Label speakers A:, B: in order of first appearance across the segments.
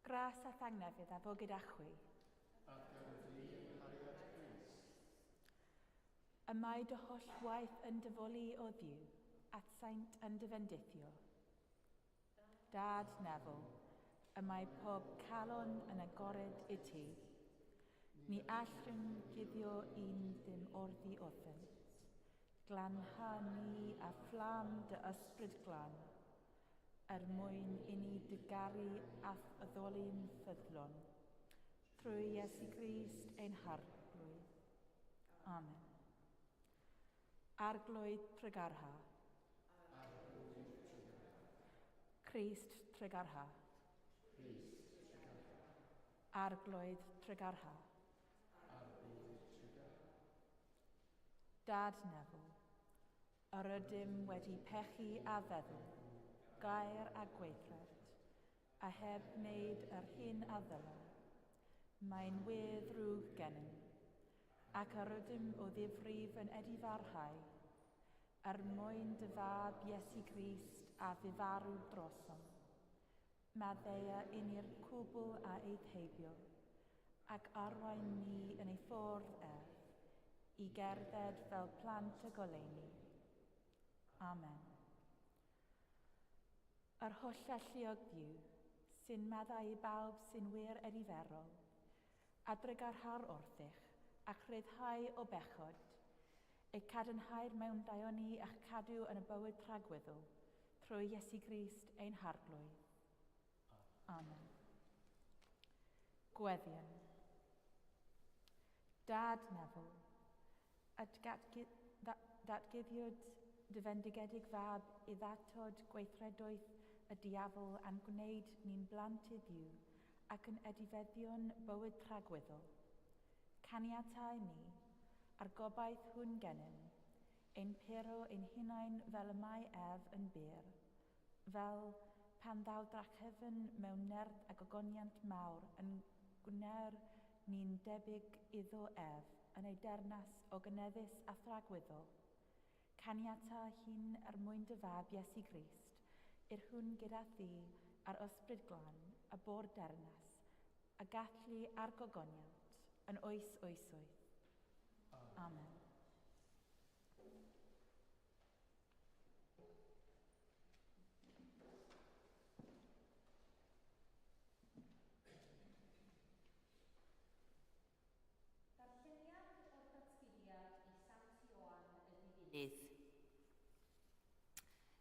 A: Gras a thangnefydd a fo gyda chwi.
B: Ac ar y dyn hariad Crist.
A: Y mae dy holl waith yn dyfolu o ddiw, at saint yn dyfendithio. Dad nefel, y mae pob calon yn agored i ti. Ni allwn guddio un ddim orddi wrthynt. Glanha ni a fflam dy ysbryd glan, mwyn i ni dygaru ath addoli'n ffyddlon. Trwy Iesu Grist ein harglwydd. Amen. Arglwydd tregarha. Crist tregarha. Arglwydd tregarha. Dad nefel, yr ydym wedi pechu a feddwl, gair a gweithred, a heb wneud yr hyn a ddylai. Mae'n weddrwg gennym, ac yr ydym o ddifrif yn edifarhau, mwyn dy fab Iesu Grist a ddifarw drosom. Maddeia un i'r cwbl a eithheibio, ac arwain ni yn ei ffordd i gerdded fel plant y goleuni. Amen. Yr holl alluog Dduw, sy'n meddai i bawb sy'n wir ediferol, a drygarha'r wrthych ac rhyddhau o bechod, eu cadarnhau'r mewn daioni a'ch cadw yn y bywyd rhagweddol, trwy Iesu Grist ein harglwydd. Amen. Gweddion. Dad nefel, datguddiwyd dy fendigedig fab i ddatod gweithredoedd y diafol a'n gwneud ni'n blant i Dduw ac yn edifeddion bywyd rhagweddol. Caniatau ni, a'r gobaith hwn gennym, ein pero ein hunain fel y mae ef yn byr, fel pan ddaw drachefn mewn nerth a gogoniant mawr yn gwneud ni'n debyg iddo ef yn ei dernas o gyneddus a thragweddol. Caniata hyn mwyn dy fab Iesu Grist, i'r hwn gyda thi a'r ysbryd glan, a bor dernas, a gallu a'r gogoniant, yn oes oesoedd. Amen.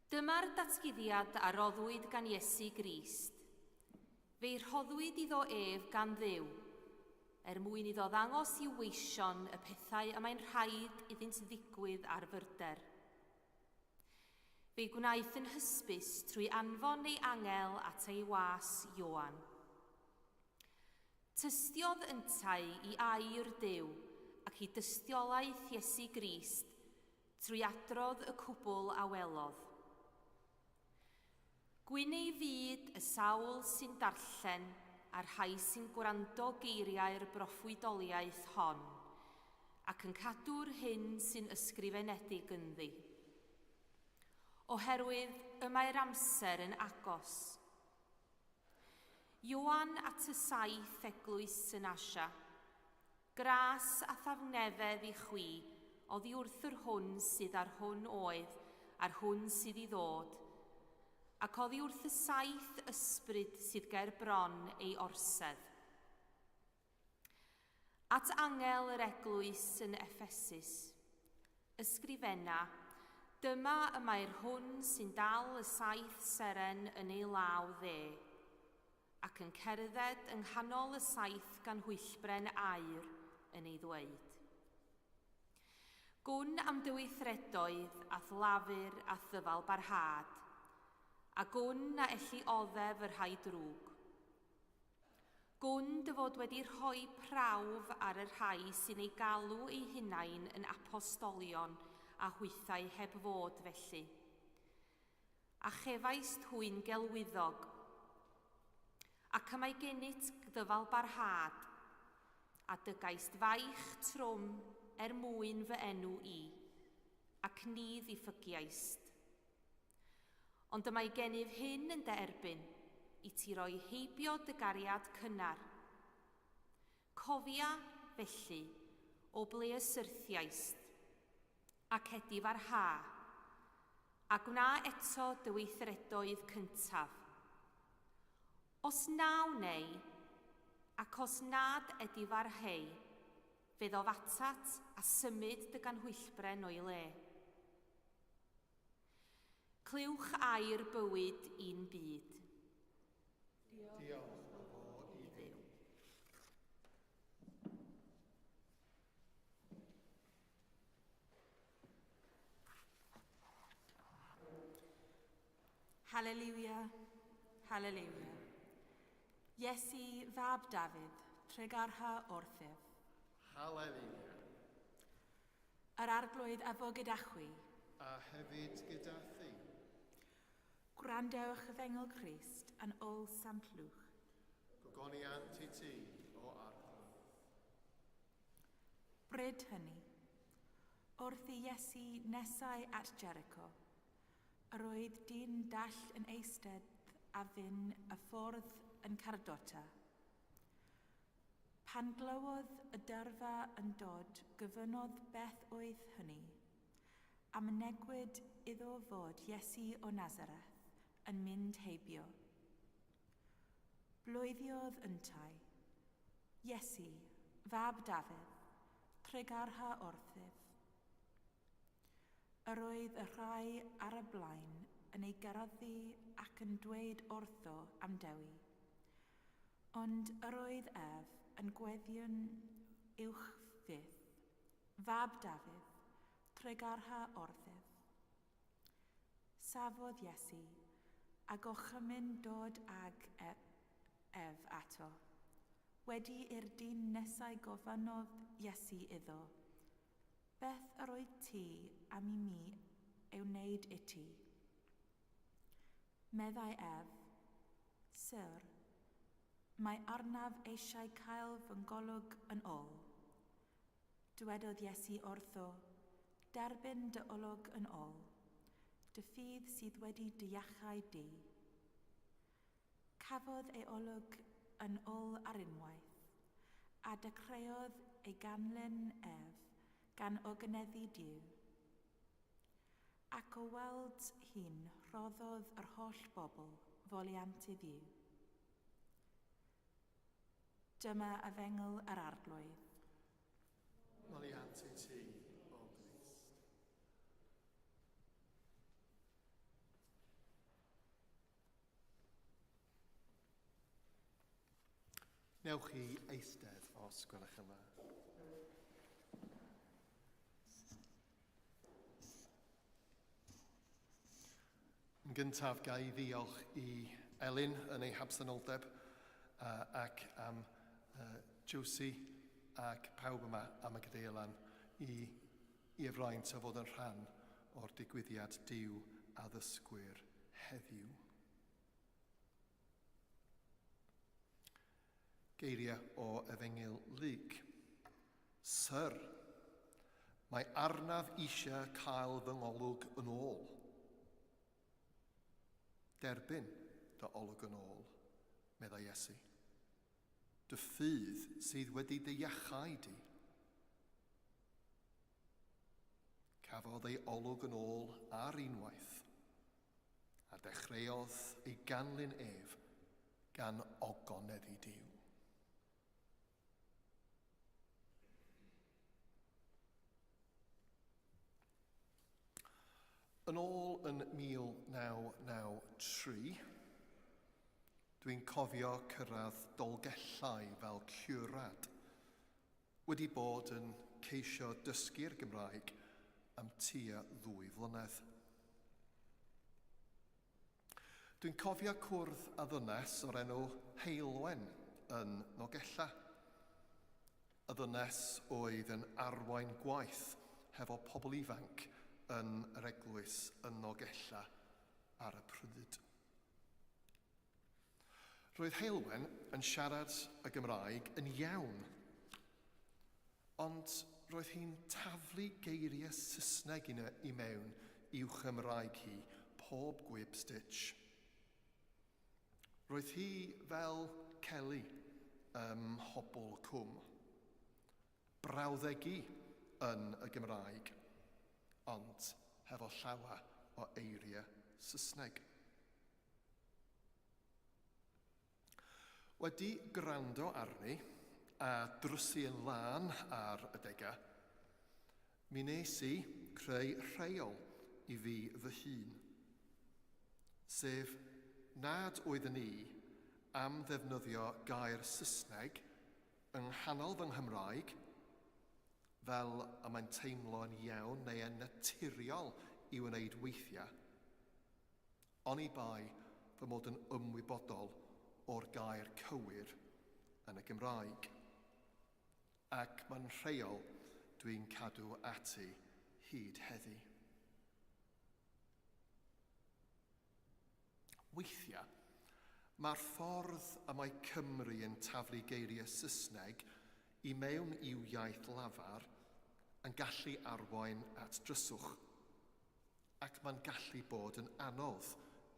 C: Dyma'r datguddiad a roddwyd gan Iesu Grist. Fe'i rhoddwyd iddo ef gan Dduw, mwyn iddo ddangos i'w weision y pethau y mae'n rhaid iddynt ddigwydd ar fyrder. Fe'i gwnaeth yn hysbys trwy anfon ei angel at ei was Ioan. Tystiodd yntai i air Duw ac i dystiolaeth Iesu Grist trwy adrodd y cwbl a welodd. Gwyn ei fyd y sawl sy'n darllen a'r rhai sy'n gwrando geiriau'r broffwydoliaeth hon, ac yn cadw'r hyn sy'n ysgrifenedig ynddi. Oherwydd y mae'r amser yn agos. Ioan at y 7 eglwys yn Asia. Gras a thafnefedd i chwi oddi wrth yr hwn sydd ar hwn oedd a'r hwn sydd i ddod, ac oddi wrth y 7 ysbryd sydd ger bron ei orsedd. At angel yr eglwys yn Effesus, ysgrifenna, dyma y mae'r hwn sy'n dal y 7 seren yn ei law dde, ac yn cerdded yng nghanol y 7 gan hwyllbren aur yn ei ddweud. Gwn am dy weithredoedd ath lafur a thyfal barhad, a gwn na elli oddef yr rhai drwg. Gwn dy fod wedi rhoi prawf ar y rhai sy'n ei galw ei hunain yn apostolion a hwythau heb fod felly. A chefaist hwy'n gelwyddog, ac y mae gennyt ddyfal barhad, a dygaist faich trwm mwyn fy enw i, ac ni ddiffygiaist. Ond y mae gennyf hyn yn derbyn, i ti roi heibio dy gariad cynnar. Cofia, felly, o ble y syrthiaist, ac edif ar ha, a gwna eto dy weithredoedd cyntaf. Os naw neu, ac os nad edif ar hei, fydd o fatat a symud dy ganhwyllbren o'i le. Clywch air bywyd i'n byd.
B: Diolch o fo i Dduw.
A: Halleluia, halleluia. Iesu fab Dafydd, tregarha orthyf.
B: Halleluia.
A: Yr arglwydd efo gyda chwi.
B: A hefyd gyda thi.
A: Gwrandewch y ddengl Crist yn ôl Sant Lwch.
B: Gogoniant i ti o arglwydd.
A: Bryd hynny, wrth i Iesu nesau at Jericho, yr oedd dyn dall yn eistedd a fyn y ffordd yn Cardota. Pan glywodd y dyrfa yn dod, gyfynodd beth oedd hynny, a mynegwyd iddo fod Iesu o Nazareth yn mynd heibio. Blwyddiodd yntai, Iesu, fab Dafydd, tregarha orthyf. Yr oedd y rhai ar y blaen yn ei garoddi ac yn dweud wrtho am dewi, ond yr oedd ef yn gweddion uwch fydd, fab Dafydd, tregarha orthyf. Safodd Iesu, ac o chymyn dod ag ef ato. Wedi i'r dyn nesau gofynodd Iesu iddo, beth yr oedd ti am i mi ei wneud i ti? Meddai ef, Syr, mae arnaf eisiau cael fy ngolwg yn ôl. Dywedodd Iesu wrtho, derbyn dy olwg yn ôl, dy ffydd sydd wedi dy iachau di. Cafodd ei olwg yn ôl ar unwaith, a dechreuodd ei ganlyn ef gan ogneddu Duw. Ac o weld hi'n rhoddodd yr holl bobl foliant i Dduw. Dyma y fengl yr arglwydd.
B: Moliant i ti o Grist. Newch chi eistedd os gwelwch yn dda. Yn gyntaf, ga i ddiolch i Elin yn ei habsenoldeb ac am Josie ac pawb yma am y Gadeilan i efraint o fod yn rhan o'r digwyddiad Duw a Dysgwyr heddiw. Geiriau o Efengyl Lug. Syr, mae arnaf eisiau cael fy ngolwg yn ôl. Derbyn dy olwg yn ôl, meddai Iesu. Dy ffydd sydd wedi dy iachau di. Cafodd ei olwg yn ôl ar unwaith, a dechreuodd ei ganlyn ef gan ogoneddu Duw. Yn ôl yn 1993, dwi'n cofio cyrraedd Dolgellau fel ciwrad, wedi bod yn ceisio dysgu'r Gymraeg am tua 2 flynedd. Dwi'n cofio cwrdd a ddynes o'r enw Heilwen yn Nolgella. Y ddynes oedd yn arwain gwaith hefo pobl ifanc yn yr eglwys yn Nolgella ar y pryd. Roedd Heilwen yn siarad y Gymraeg yn iawn, ond roedd hi'n taflu geiriau Saesneg i mewn i'w Chymraeg hi pob gwyb stitch. Roedd hi fel Kelly hobl cwm, brawddegu yn y Gymraeg, ond hefo llawer o eiriau Saesneg. Wedi gwrando arni a drysu yn lan ar y degau, mi nes i creu rheol i fi fy hun, sef nad oeddwn i am ddefnyddio gair Saesneg yng nghanol fy Nghymraeg fel y mae'n teimlo'n iawn neu yn naturiol i wneud weithiau, oni bai fy mod yn ymwybodol o'r gair cywir yn y Gymraeg, ac mae'n rheol dwi'n cadw ati hyd heddi. Weithiau, mae'r ffordd y mae Cymru yn taflu geiriau Saesneg i mewn i'w iaith lafar yn gallu arwain at dryswch, ac mae'n gallu bod yn anodd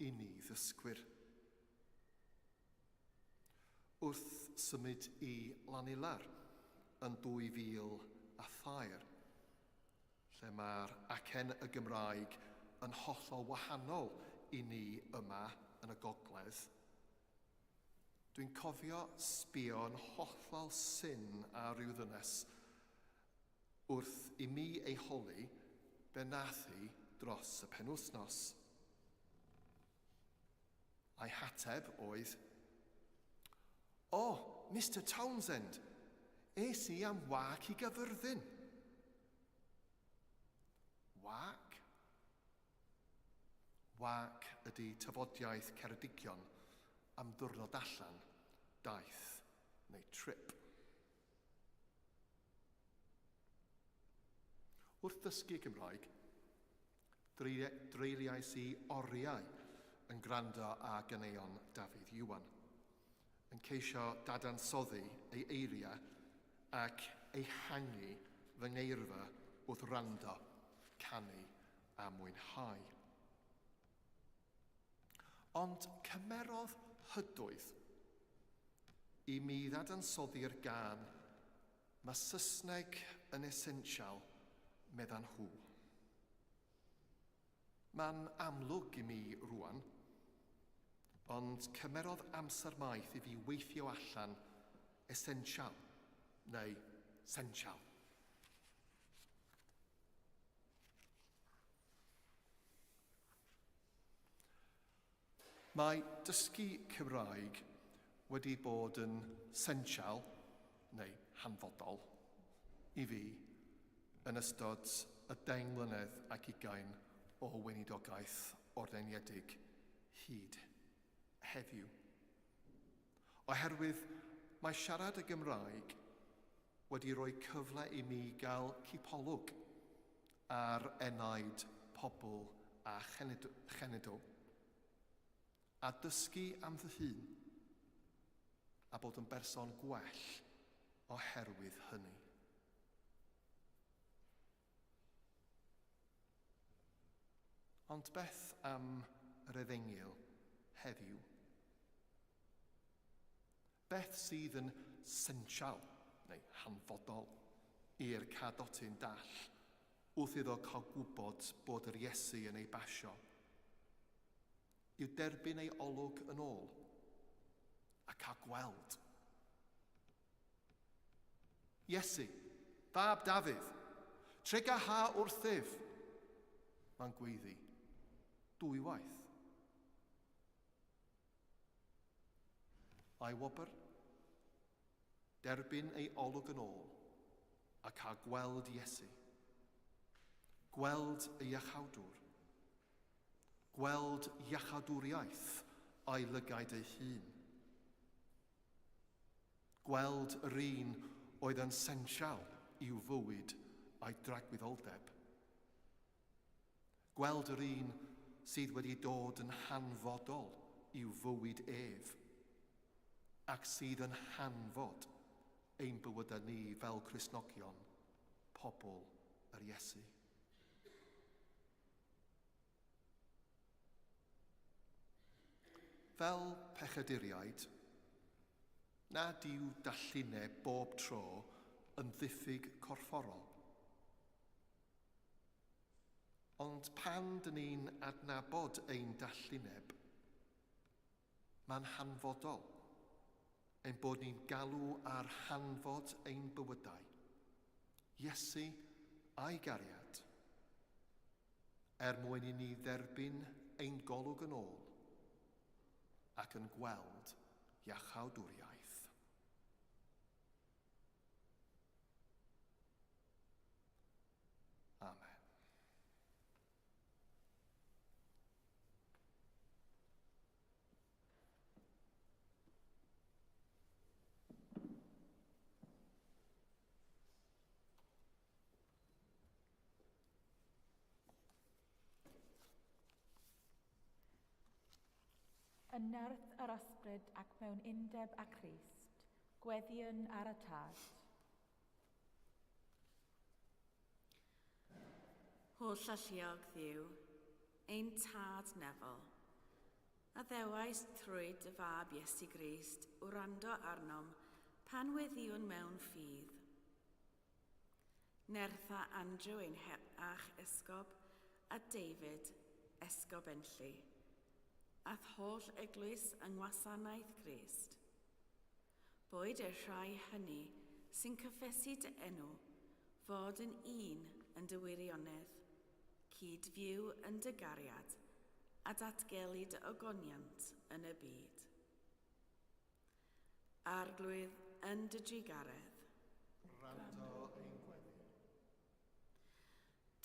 B: i ni ddysgwyr. Wrth symud i Lanilar yn 2003, lle mae'r acen y Gymraeg yn hollol wahanol i ni yma yn y Gogledd, dwi'n cofio sbio'n hollol syn a ryw ddynes wrth i mi ei holi be nath hi dros y penwythnos. A'i hateb oedd, "O, Mr Townsend, es i am wac i Gyfyrddin." Wac? Wac ydy tafodiaeth Ceredigion am ddiwrnod allan, daith neu trip. Wrth ddysgu Cymraeg, dreiliais i oriau yn gwrando a ganeuon Dafydd Iwan, yn ceisio dadansoddi ei eiriau ac ehangu fy ngeirfa wrth wrando, canu a mwynhau. Ond cymerodd hydwydd i mi ddadansoddi'r gân "Mae Saesneg yn esensial, meddan nhw." Mae'n amlwg i mi rwan, ond cymerodd amser maith i fi weithio allan esensial neu sensial. Mae dysgu Cymraeg wedi bod yn sensial neu hanfodol i fi yn ystod y 10 mlynedd ac 20 o weinidogaeth ordeniedig hyd heddiw. Oherwydd mae siarad y Gymraeg wedi rhoi cyfle i mi gael cipolwg ar enaid pobl a chenedl, a dysgu am fy hun, a bod yn berson gwell oherwydd hynny. Ond beth am yr Efengyl heddiw? Beth sydd yn sensial neu hanfodol i'r cadotyn dall wrth iddo cael gwybod bod yr Iesu yn ei basio? Yw derbyn ei olwg yn ôl a cael gweld. Iesu, fab Dafydd, trega ha wrthyf, mae'n gweiddi 2 waith. A'i wobr, derbyn ei olwg yn ôl a cael gweld Iesu. Gweld y iachawdwr. Gweld iachawdwriaeth a'i lygaid ei hun. Gweld yr un oedd yn sensial i'w fywyd a'i dragwyddoldeb. Gweld yr un sydd wedi dod yn hanfodol i'w fywyd ef, ac sydd yn hanfod ein bywydau ni fel Cristnogion, pobl yr Iesu. fel pechaduriaid, nad yw dallinau bob tro yn ddiffyg corfforol. Ond pan dyn ni'n adnabod ein dallineb, mae'n hanfodol ein bod ni'n galw ar hanfod ein bywydau, Iesu a'i gariad, mwyn i ni dderbyn ein golwg yn ôl ac yn gweld iachawdwriaeth. Amen.
A: Yn nerth yr ysbryd ac mewn undeb â Christ, gweddion ar y tad.
D: Holl alluog Dduw, ein tad nefol, a ddewais trwy dy fab Iesu Grist wrando arnom pan weddiwn mewn ffydd. Nertha Andrew ein ach esgob a David esgob enlli, ath holl eglwys yng ngwasanaeth Grist. Boed y rhai hynny sy'n cyffesu dy enw fod yn un yn dy wirionedd, cyd-fyw yn dy gariad a datgelu dy ogoniant yn y byd. Arglwydd yn dy drigaredd.
B: Rando ein gweddi.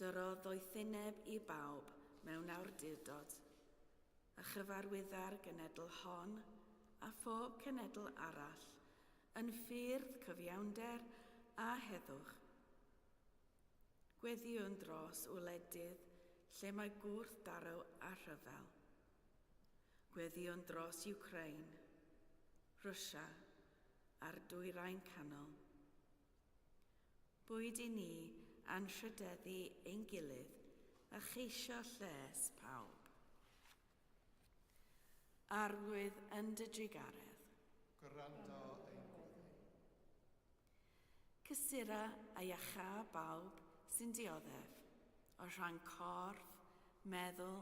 D: Dyrodd oethineb i bawb mewn awdurdod, a chyfarwyddar genedl hon a phob cenedl arall yn ffyrdd cyfiawnder a heddwch. Gweddiwn dros wledydd lle mae gwrthdaro a rhyfel. Gweddiwn dros Ukraine, Rwsia a'r dwyrain canol. Bwyd i ni anrhydeddu ein gilydd a cheisio lles pawb. Arwydd yn dy drigaredd.
B: Gwrando ein gweddi.
D: Cysura a iacha bawb sy'n dioddef o rhan corff, meddwl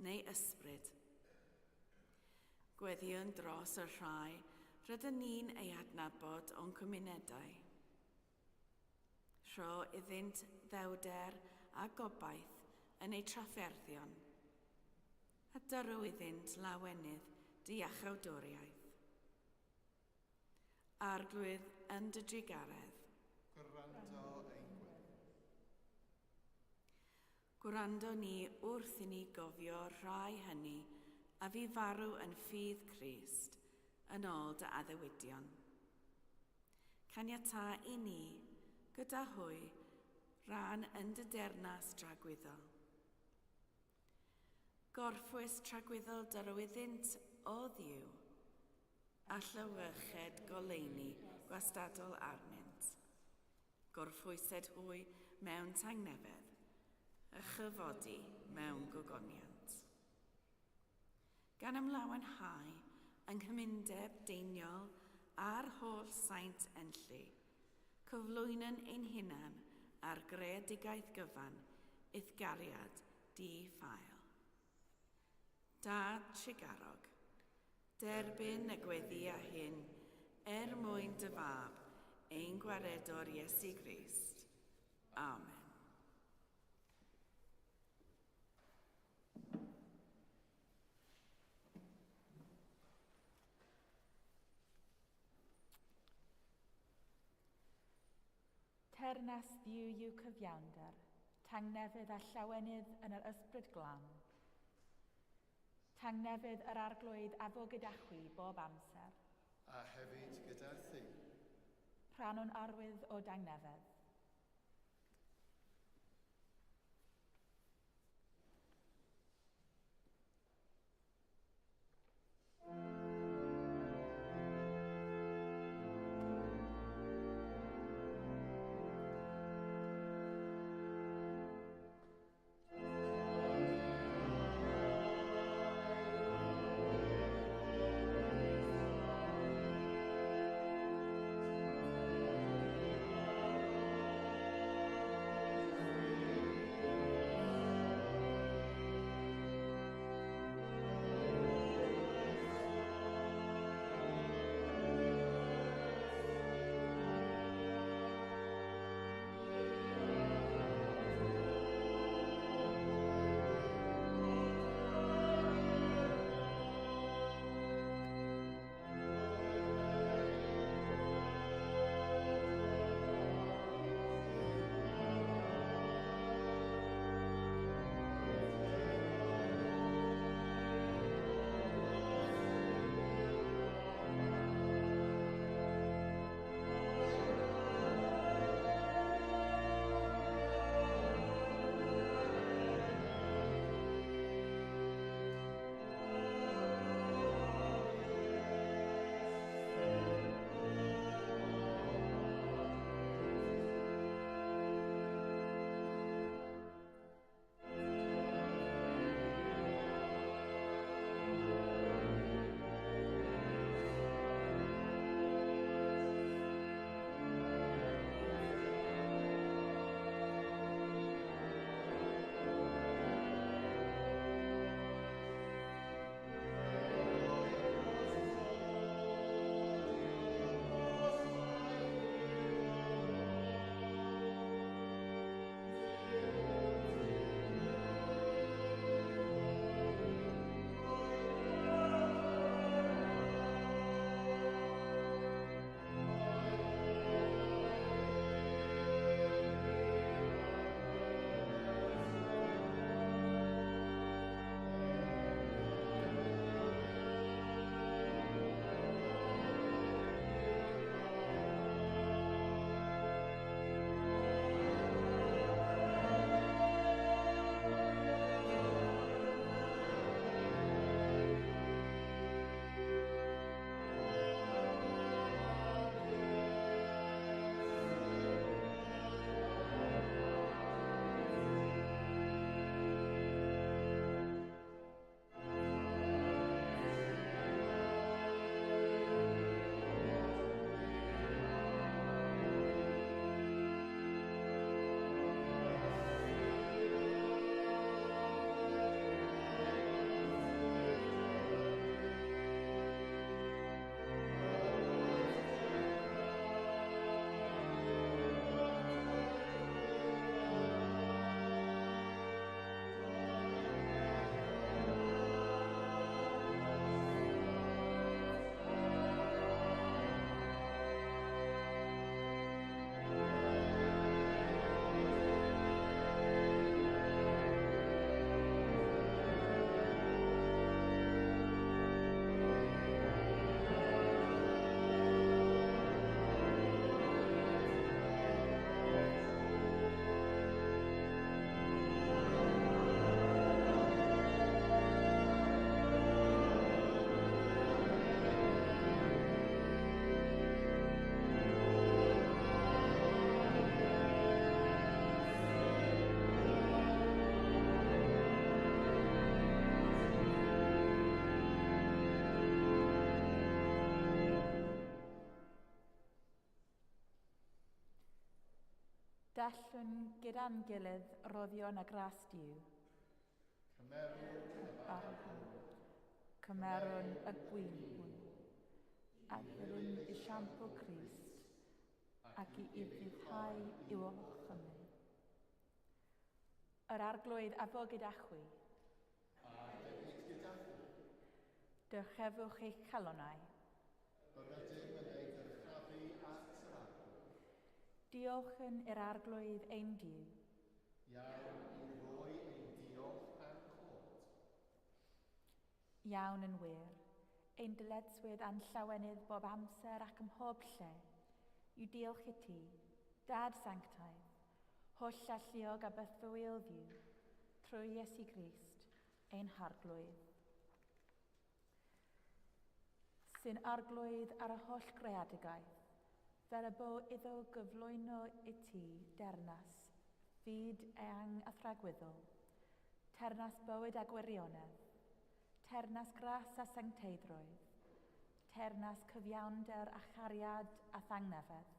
D: neu ysbryd. Gweddiwn dros y rhai rydyn ni'n ei adnabod o'n cymunedau. Rho iddynt ddewder a gobaith yn ei trafferthion, a dyrw iddynt lawenydd diachawdwriaeth. Arglwydd yn dy drigaredd.
B: Gwrando ein gweddi.
D: Gwrando ni wrth i ni gofio rhai hynny a fu farw yn ffydd Crist yn ôl dy addewidion. Caniata i ni, gyda hwy, rhan yn dy dernas tragwyddol. Gorffwys tragwyddol dyrwyddynt o Dduw, a llywyched goleuni gwastadol arnynt. Gorffwysed hwy mewn tangnefedd, a chyfodi mewn gogoniant. Gan ymlawenhau yng nghymundeb deiniol a'r holl saint enlli, cyflwynon ein hunan ar greadigaeth gyfan ithgariad di-ffael. Dad Tregarog, derbyn y gweddi a hyn mwyn dy fab ein gwaredwr Iesu Grist. Amen.
A: Ternas Dduw yw cyfiawnder, tangnefydd a llawenydd yn yr ysbryd glân. Tangnefydd yr arglwydd a fo gyda chwi bob amser.
B: A hefyd gyda thi.
A: Rhan o'n arwydd o dangnefedd. Dallwn gyda'n gilydd roddion a gras diw. Cymerwn y gwyn hwn, a ddilyn esiampl Crist, ac i iddyddhau i'w olchymau. Yr arglwydd a fo gyda chwi. Dyrchefwch eich calonnau. Diolch i'r arglwydd ein diw. Iawn yn wir, ein dyletswydd a'n llawenydd bob amser ac ym mhob lle, yw diolch i ti, Dad Sanctaidd, holl alluog a bythwyol ddiw, trwy Iesu Grist, ein harglwydd. Sy'n arglwydd ar y holl greadigaeth, fel y bo iddo gyflwyno i ti dernas, fyd eang a thragwyddol, ternas bywyd a gwirionedd, ternas gras a sancteiddrwydd, ternas cyfiawnder a chariad a thangnefedd.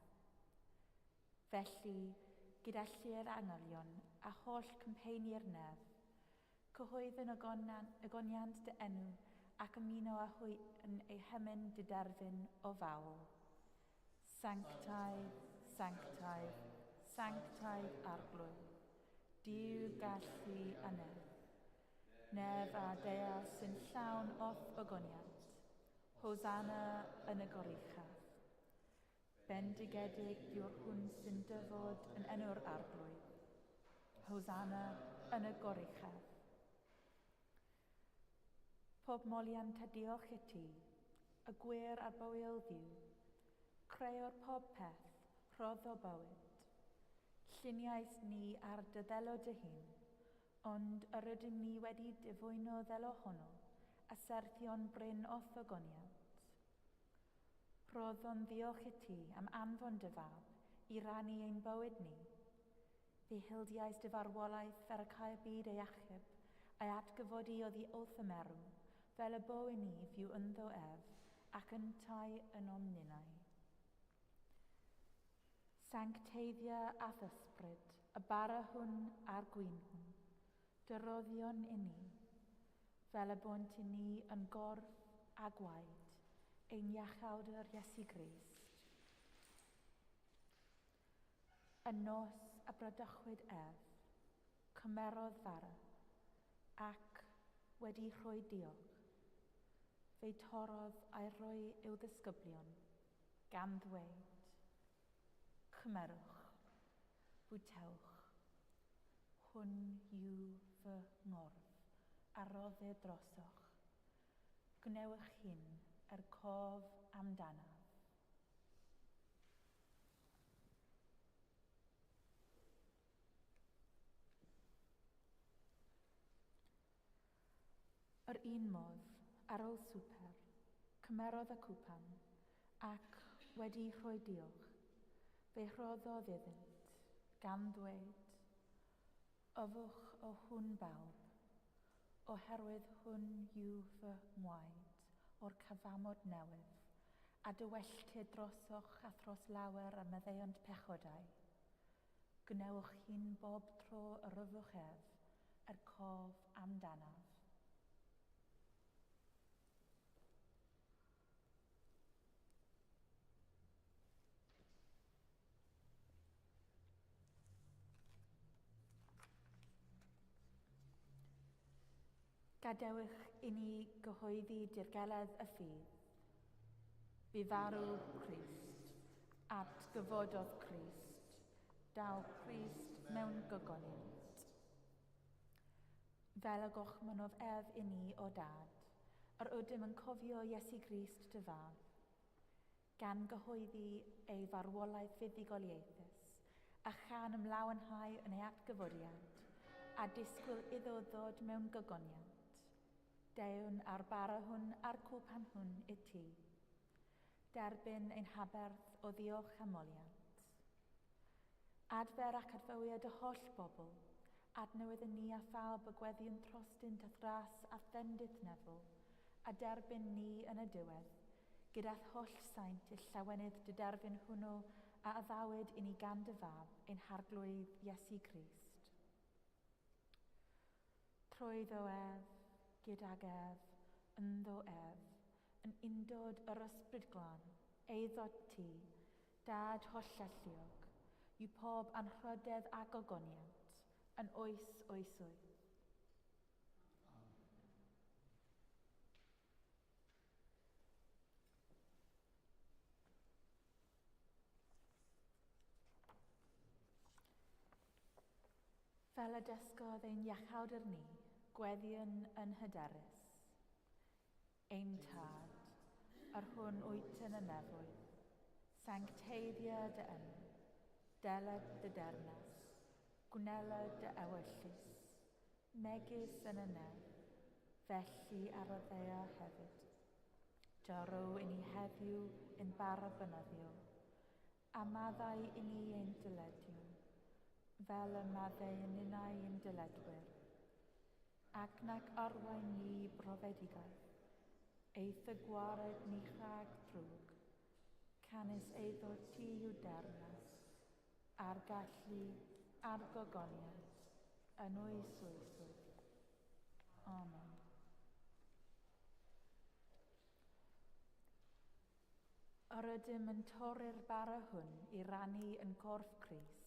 A: Felly, gyda llu'r angylion a holl cympeini'r nef, cyhoedd yn ygoniant dy enw ac ymuno â hwy yn ei hymyn dy derfyn o fawl. Sanctaidd, sanctaidd, sanctaidd arglwydd, Duw gallu a nef. Nef a dea sy'n llawn off ogoniant, Hosanna yn y goruchaf. Bendigedig yw'r hwn sy'n dyfod yn enw'r arglwydd, Hosanna yn y goruchaf. Pob moliant a diolch i ti, y gwir a bywyd ddiw, creuwr pob peth, rhodd o bywyd. Lluniais ni ar dy ddelo dy hun, ond yr ydym ni wedi dyfwyno ddelo honno, a serthion bryn off ogoniant. Rhoddon ddiolch i ti am anfon dy fab i rannu ein bywyd ni. Fe hildiais dy farwolaeth fer y cael byd ei achub, a'i atgyfodi o ddi wrth y merw, fel y bo i ni fyw ynddo ef, ac yn tai yn omninau. Sancteiddia a thysbryd, y bara hwn a'r gwyn hwn, dyroddion i ni, fel y bont i ni yn gorff a gwaed, ein iachawdr Iesu Grist. Y nos a bradychwyd ef, cymerodd fara, ac wedi rhoi diolch, fe'i torodd a'i roi i'w ddisgyblion, gan ddweud, cymerwch, bwtewch, hwn yw fy ngorf, a roddir drosoch. Gwnewch hyn cof amdanaf. Yr un modd, ar ôl swper, cymerodd y cwpan, ac wedi rhoi diolch, fe rhoddodd iddynt, gan ddweud, yfwch o hwn bawb, oherwydd hwn yw fy ngwaed o'r cyfamod newydd, a dywelltid drosoch a thros lawer a meddeuant pechodau. Gwnewch hyn bob tro y ryfwch ef, cof amdanaf. Gadewch i ni gyhoeddi dirgeledd y ffydd. Bu farw Crist, at gyfododd Crist, daw Crist mewn gogoniant. Fel y gochmynodd ef i ni o dad, yr ydym yn cofio Iesu Grist dy fab, gan gyhoeddi ei farwolaeth fuddugoliaethus, a chan ymlawenhau yn ei atgyfodiad, a disgwyl iddo ddod mewn gogoniant. Dewn ar bara hwn a'r cwpan hwn i ti. Derbyn ein haberth o ddiolch amoliant. Adfer ac adfywyd y holl bobl, adnewydd yn ni a phawb y gweddiwn trostynt a thras a thendith nefel, a derbyn ni yn y diwedd, gyda'r holl saint y llawenydd dy derfyn hwnnw a addawyd i ni gan dy fab ein harglwydd Iesu Grist. Trwydd o ef, gydag ef, ynddo ef, yn undod yr ysbryd glân, eiddod ti, dad hollelliog, yw pob anrhydedd a gogoniant, yn oes oes oes. Fel y dysgodd ein iachawdr ni, gweddion yn hyderus. Ein tad, ar hwn wyt yn y nefoedd, sancteiddia dy enw, deled dy dernas, gwnela dy ewyllus, megis yn y nef, felly ar y ddea hefyd. Dorw i ni heddiw yn bara bynyddio, a maddau i ni ein dyledion, fel y maddau yn unau ein dyledwyr, ac nac arwain ni brofedigaeth, eith y gwared ni rhag drwg, canis eiddo ti yw dernas, a'r gallu, a'r gogoniant, yn oes oes oes. Amen. Yr ydym yn torri'r bara hwn i rannu yn corff Crist,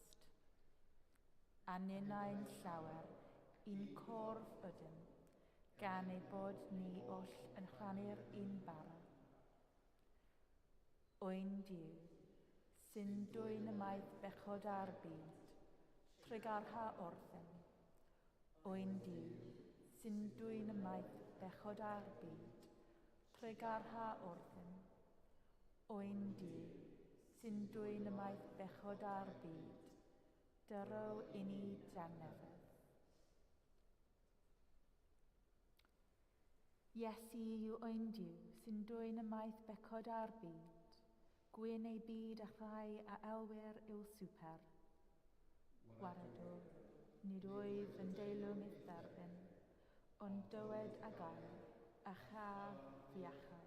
A: a ninnau'n llawer, un corff ydym, gan ei bod ni oll yn rhannu'r un bara. Oen Diw, sy'n dwyn y maith bechod ar byd, trigarha orffen. Oen Diw, sy'n dwyn y maith bechod ar byd, trigarha orffen. Oen Diw, sy'n dwyn y maith bechod ar byd, dyro i ni dangnefedd. Iesu yw oen Diw sy'n dwyn y maith becod ar byd, gwyn ei byd a rhai a elwyr i'w swper. Waredwr, nid oedd yn deilwng i'th dderbyn, ond dywed a gael, a cha fiachau.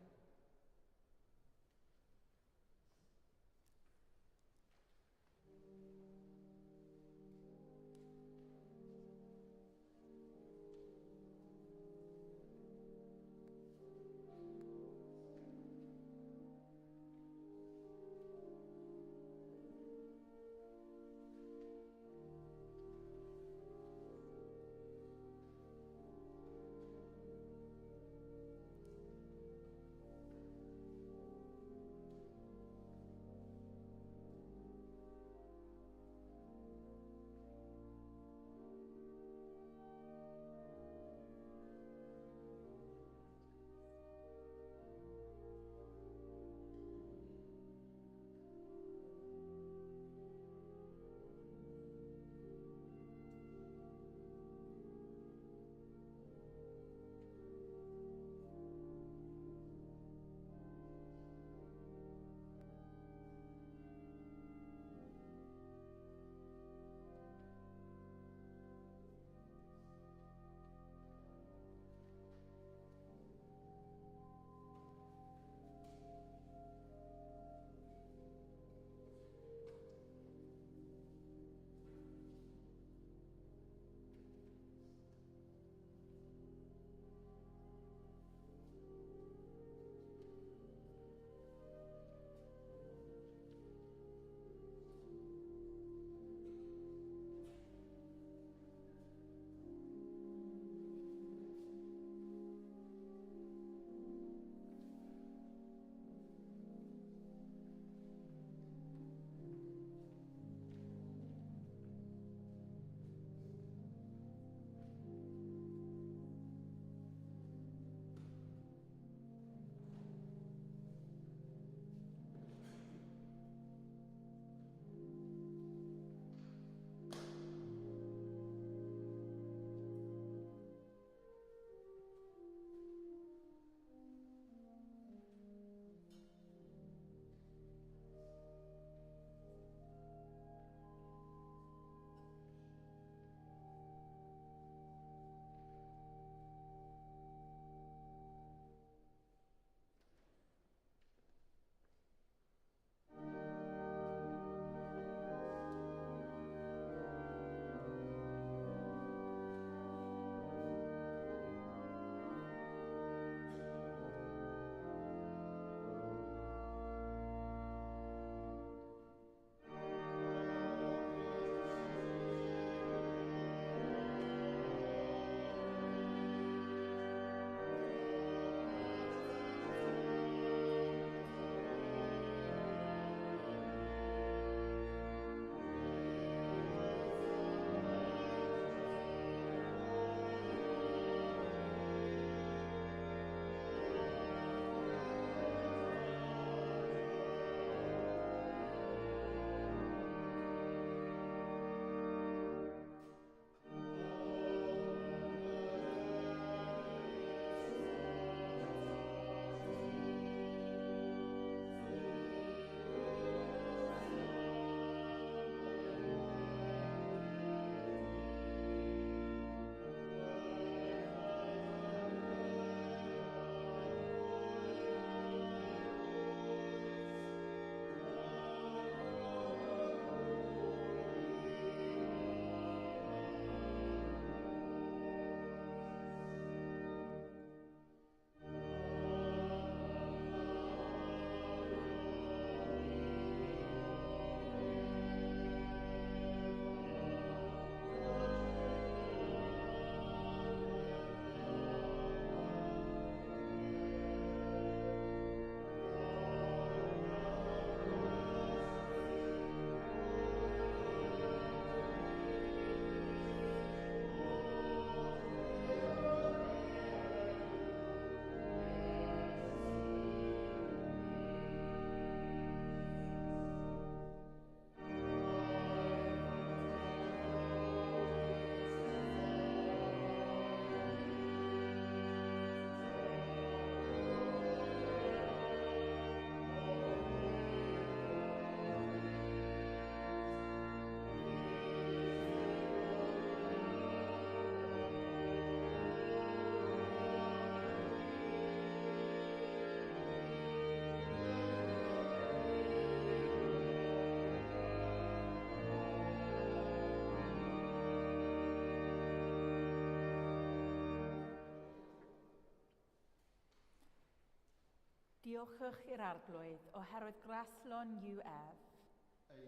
A: Diolchwch i'r arglwydd oherwydd graslon yw ef,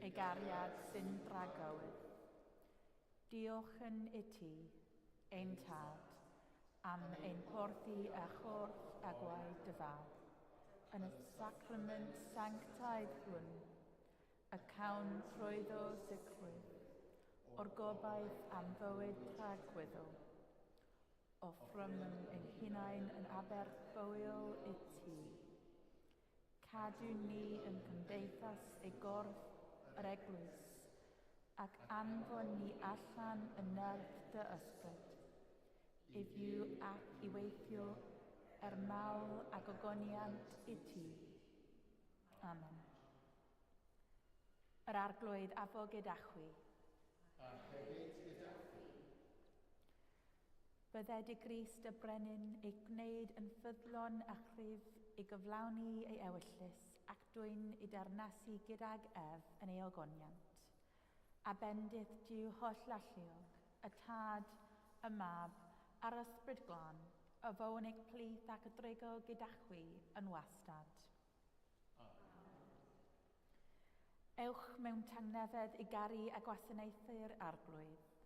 A: ei gariad sy'n dragwydd. Diolch yn i ti, ein tad, am ein porthi a chwrdd a gwaed dy fab, yn y sacrament sanctaidd hwn, y cawn trwyddo sicrwydd, o'r gobaith am fywyd rhagwyddol. Offrym ein hunain yn aberbywiol i ti. Cadw ni yn cymdeithas ei gorff yr eglwys, ac anfon ni allan yn nerth dy ysbryd, i fyw ac i weithio mawl ac ogoniant i ti. Amen. Yr arglwydd afo gydachwi.
B: A hefyd gyda
A: Bydded i Grist y brenin ei gwneud yn ffyddlon a chrif i gyflawni ei ewyllys ac dwyn i darnasu gydag ef yn ei ogoniant. A bendith diw holl alluog, y tad, y mab, a'r ysbryd glân, y fownig plith ac y dreigo gydachwi yn wastad. Ewch mewn tangnefedd i garu a gwasanaethu'r arglwydd.